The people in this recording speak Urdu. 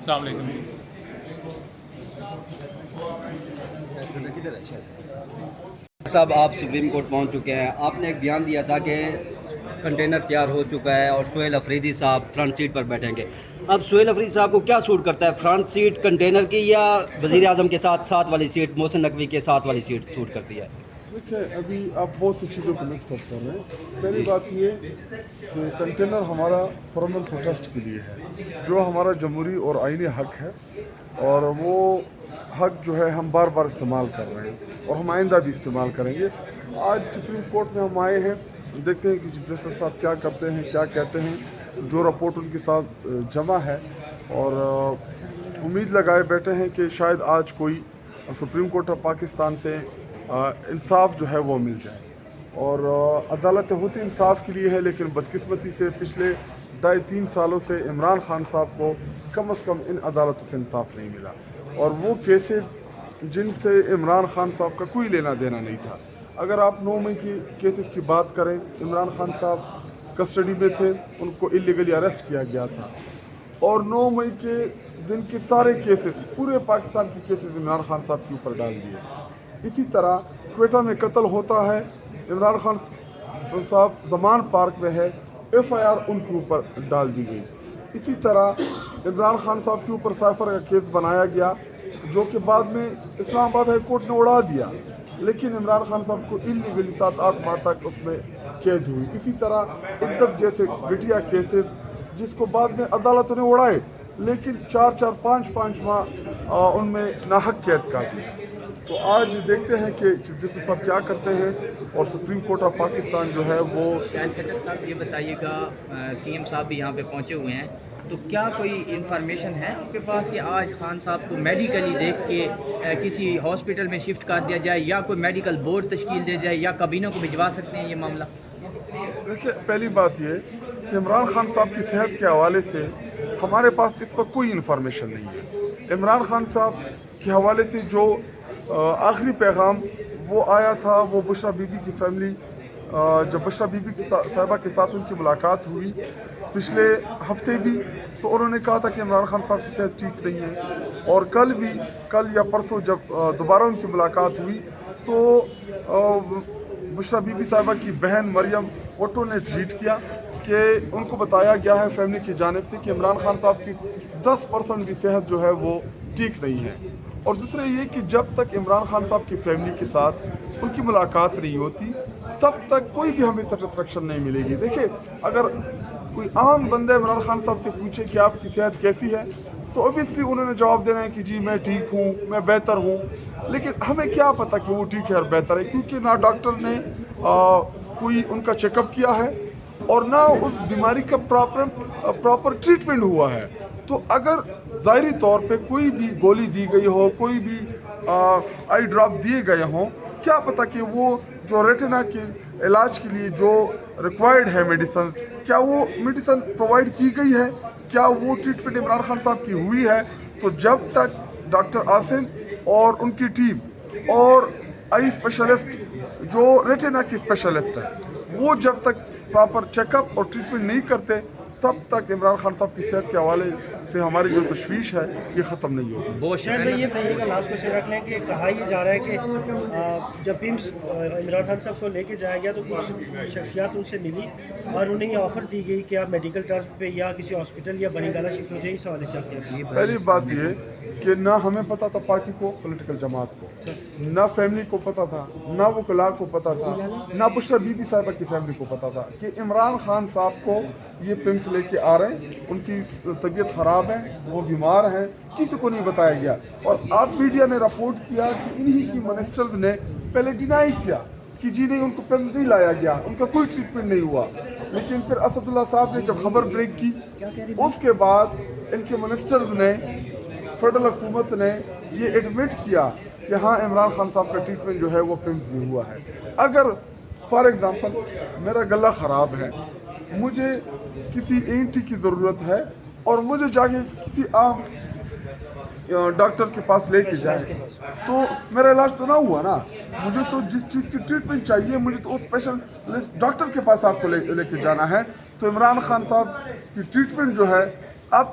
السلام علیکم جی۔ صاحب آپ سپریم کورٹ پہنچ چکے ہیں، آپ نے ایک بیان دیا تھا کہ کنٹینر تیار ہو چکا ہے اور سہیل افریدی صاحب فرنٹ سیٹ پر بیٹھیں گے۔ اب سہیل افریدی صاحب کو کیا سوٹ کرتا ہے، فرنٹ سیٹ کنٹینر کی یا وزیر اعظم کے ساتھ والی سیٹ، محسن نقوی کے ساتھ والی سیٹ سوٹ کرتی ہے؟ دیکھیں، ابھی آپ بہت سی چیزوں کو مکس اپ کر رہے ہیں۔ پہلی بات یہ کہ کنٹینر ہمارا پرامن پروٹیسٹ کے لیے ہے، جو ہمارا جمہوری اور آئینی حق ہے، اور وہ حق جو ہے ہم بار بار استعمال کر رہے ہیں اور ہم آئندہ بھی استعمال کریں گے۔ آج سپریم کورٹ میں ہم آئے ہیں، دیکھتے ہیں کہ چیف جسٹس صاحب کیا کرتے ہیں، کیا کہتے ہیں، جو رپورٹ ان کے ساتھ جمع ہے، اور امید لگائے بیٹھے ہیں کہ شاید آج کوئی سپریم کورٹ آف پاکستان سے انصاف جو ہے وہ مل جائے۔ اور عدالت ہوتی انصاف کے لیے ہے، لیکن بدقسمتی سے پچھلے 2.5-3 سالوں سے عمران خان صاحب کو کم از کم ان عدالتوں سے انصاف نہیں ملا، اور وہ کیسز جن سے عمران خان صاحب کا کوئی لینا دینا نہیں تھا۔ اگر آپ 9 مئی کی کیسز کی بات کریں، عمران خان صاحب کسٹڈی میں تھے، ان کو اللیگلی اریسٹ کیا گیا تھا، اور 9 مئی کے دن کے سارے کیسز، پورے پاکستان کے کیسز عمران خان صاحب کے اوپر ڈال دیے۔ اسی طرح کوئٹہ میں قتل ہوتا ہے، عمران خان صاحب زمان پارک میں ہے، FIR ان کے اوپر ڈال دی گئی۔ اسی طرح عمران خان صاحب کے اوپر سائفر کا کیس بنایا گیا، جو کہ بعد میں اسلام آباد ہائی کورٹ نے اڑا دیا، لیکن عمران خان صاحب کو اللیگلی 7-8 ماہ تک اس میں قید ہوئی۔ اسی طرح عدت جیسے گھٹیا کیسز جس کو بعد میں عدالتوں نے اڑائے، لیکن 4-4 5-5 ماہ ان میں ناحق قید کاٹی۔ تو آج دیکھتے ہیں کہ چیف جسٹس صاحب کیا کرتے ہیں، اور سپریم کورٹ آف پاکستان جو ہے وہ شاہد خٹک صاحب، یہ بتائیے گا، CM صاحب بھی یہاں پہ پہنچے ہوئے ہیں، تو کیا کوئی انفارمیشن ہے آپ کے پاس کہ آج خان صاحب کو میڈیکلی دیکھ کے کسی ہاسپٹل میں شفٹ کر دیا جائے، یا کوئی میڈیکل بورڈ تشکیل دے جائے، یا کابینہ کو بھجوا سکتے ہیں یہ معاملہ؟ دیکھیے، پہلی بات یہ کہ عمران خان صاحب کی صحت کے حوالے سے ہمارے پاس اس وقت کوئی انفارمیشن نہیں ہے۔ عمران خان صاحب کے حوالے سے جو آخری پیغام وہ آیا تھا، وہ بشرا بی بی کی فیملی، جب بشرا بی بی صاحبہ کے ساتھ ان کی ملاقات ہوئی پچھلے ہفتے بھی، تو انہوں نے کہا تھا کہ عمران خان صاحب کی صحت ٹھیک نہیں ہے، اور کل یا پرسوں جب دوبارہ ان کی ملاقات ہوئی تو بشرا بی بی صاحبہ کی بہن مریم اوٹو نے ٹویٹ کیا کہ ان کو بتایا گیا ہے فیملی کی جانب سے کہ عمران خان صاحب کی 10% بھی صحت جو ہے وہ ٹھیک نہیں ہے۔ اور دوسرے یہ کہ جب تک عمران خان صاحب کی فیملی کے ساتھ ان کی ملاقات نہیں ہوتی، تب تک کوئی بھی ہمیں سیٹسفیکشن نہیں ملے گی۔ دیکھیں، اگر کوئی عام بندہ عمران خان صاحب سے پوچھے کہ آپ کی صحت کیسی ہے، تو اوبیسلی انہوں نے جواب دینا ہے کہ جی میں ٹھیک ہوں، میں بہتر ہوں، لیکن ہمیں کیا پتہ کہ وہ ٹھیک ہے اور بہتر ہے، کیونکہ نہ ڈاکٹر نے کوئی ان کا چیک اپ کیا ہے، اور نہ اس بیماری کا پراپر ٹریٹمنٹ ہوا ہے۔ تو اگر ظاہری طور پہ کوئی بھی گولی دی گئی ہو، کوئی بھی آئی ڈراپ دیے گئے ہوں، کیا پتہ کہ وہ جو ریٹنا کے علاج کے لیے جو ریکوائرڈ ہے میڈیسن، کیا وہ میڈیسن پرووائڈ کی گئی ہے، کیا وہ ٹریٹمنٹ عمران خان صاحب کی ہوئی ہے۔ تو جب تک ڈاکٹر عاصم اور ان کی ٹیم اور آئی اسپیشلسٹ جو ریٹنا کی اسپیشلسٹ ہے، وہ جب تک پراپر چیک اپ اور ٹریٹمنٹ نہیں کرتے، تب تک عمران خان صاحب کی صحت کے حوالے سے ہماری جو تشویش ہے یہ ختم نہیں ہوگی۔ بہت شاید بھائی یہ بتائیے گا، لاسٹ کوشچن رکھ لیں کہ کہا یہ جا رہا ہے کہ جب عمران خان صاحب کو لے کے جایا گیا تو کچھ شخصیات ان سے ملی اور انہیں یہ آفر دی گئی کہ آپ میڈیکل ٹرانس پہ یا کسی ہاسپٹل یا بنی گالا شفٹ ہو جائے۔ اس حوالے سے آپ کیا؟ پہلی بات یہ کہ نہ ہمیں پتہ تھا پارٹی کو، پولیٹیکل جماعت کو، نہ فیملی کو پتہ تھا، نہ وکلاء کو پتہ تھا، نہ بشرا بی بی صاحبہ کی فیملی کو پتہ تھا کہ عمران خان صاحب کو یہ پمس لے کے آ رہے ہیں، ان کی طبیعت خراب ہے، وہ بیمار ہیں، کسی کو نہیں بتایا گیا۔ اور آپ میڈیا نے رپورٹ کیا کہ انہی کی منسٹرز نے پہلے ڈینائی کیا کہ جی نہیں، ان کو پمس نہیں لایا گیا، ان کا کوئی ٹریٹمنٹ نہیں ہوا، لیکن پھر اسد اللہ صاحب نے جب خبر بریک کی، اس کے بعد ان کے منسٹرز نے، فیڈرل حکومت نے یہ ایڈمٹ کیا کہ ہاں عمران خان صاحب کا ٹریٹمنٹ جو ہے وہ پمس بھی ہوا ہے۔ اگر فار ایگزامپل میرا گلا خراب ہے، مجھے کسی ENT کی ضرورت ہے، اور مجھے جا کے کسی عام ڈاکٹر کے پاس لے کے جائیں، تو میرا علاج تو نہ ہوا نا۔ مجھے تو جس چیز کی ٹریٹمنٹ چاہیے، مجھے تو اس اسپیشلسٹ ڈاکٹر کے پاس آپ کو لے کے جانا ہے۔ تو عمران خان صاحب کی ٹریٹمنٹ جو ہے اب